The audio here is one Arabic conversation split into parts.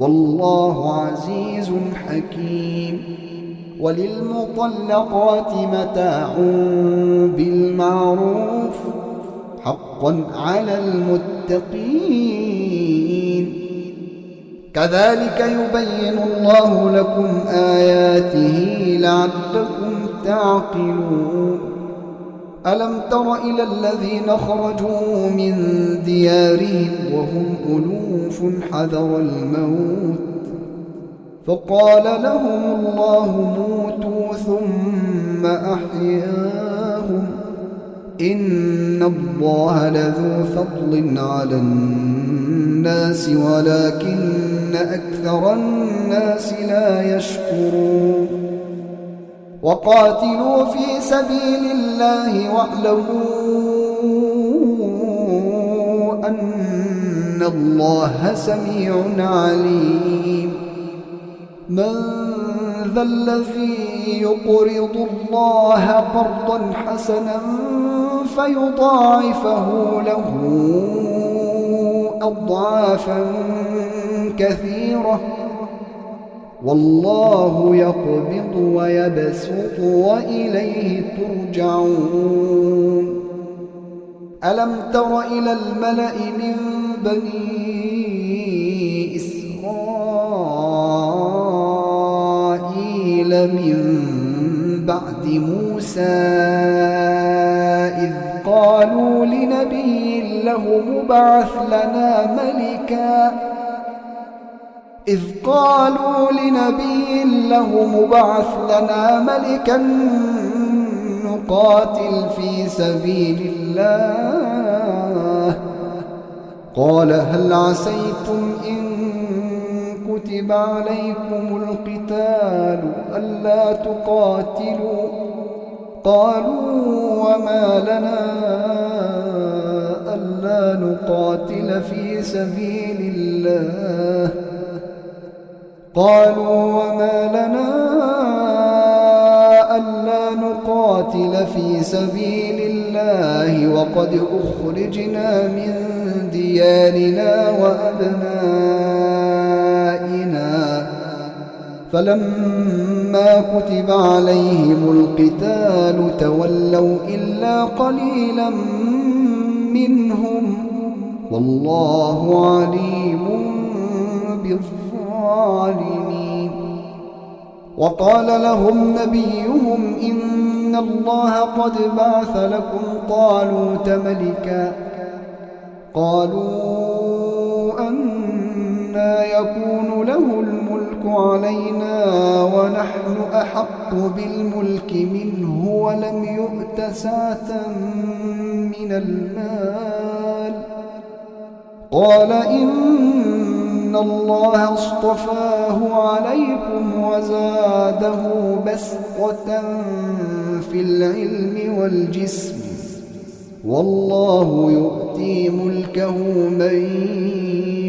والله عزيز حكيم. وللمطلقات متاع بالمعروف حقا على المتقين. كذلك يبين الله لكم آياته لعلكم تعقلون. ألم تر إلى الذين خرجوا من ديارهم وهم ألوف حذر الموت فقال لهم الله موتوا ثم أحياهم إن الله لذو فضل على الناس ولكن أكثر الناس لا يشكرون. وقاتلوا في سبيل الله واعلموا أن الله سميع عليم. من ذا الذي يقرض الله قرضا حسنا فيضاعفه له أضعافا كثيرة والله يقبض ويبسط وإليه ترجعون. ألم تر إلى الملأ من بني إسرائيل من بعد موسى إذ قالوا لنبي له مبعث لنا ملكا نقاتل في سبيل الله. قال هل عسيتم إن كتب عليكم القتال ألا تقاتلوا؟ قالوا وما لنا ألا نقاتل في سبيل الله وقد أخرجنا من ديارنا وأبنائنا فلما كتب عليهم القتال تولوا إلا قليلا منهم والله عليم بالظالمين. وقال لهم نبيهم إن الله قد بعث لكم طالوت ملكا. قالوا أنى يكون له الملك علينا ونحن أحق بالملك منه ولم يؤت سعة من المال. قال إن الله اصطفاه عليكم وزاده بسطة في العلم والجسم والله يؤتي ملكه من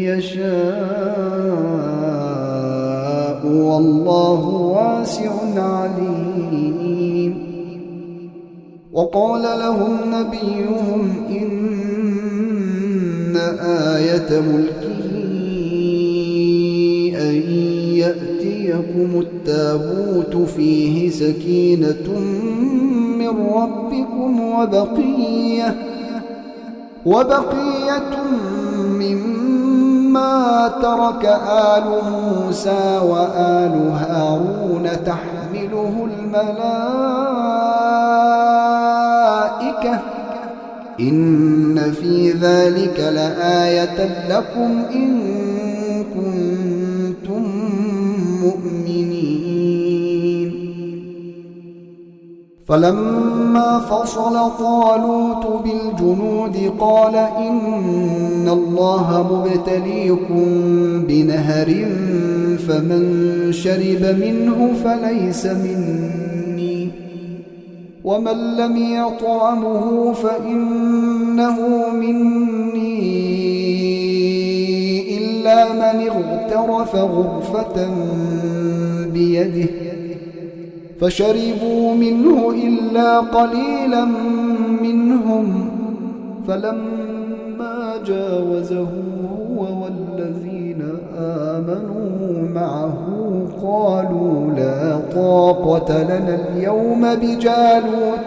يشاء والله واسع عليم. وقال لهم نبيهم إن آية ملكه أن يأتيكم التابوت فيه سكينة من ربكم وبقية مما ترك آل موسى وآل هارون تحمله الملائكة إن في ذلك لآية لكم إن كنتم مؤمنين. فلما فصل طالوت بالجنود قال إن الله مبتليكم بنهر فمن شرب منه فليس مني ومن لم يطعمه فإنه مني إلا من اغترف غرفة بيده فشربوا منه إلا قليلا منهم فلما جاوزه هو والذين آمنوا معه قالوا لا طاقة لنا اليوم بجالوت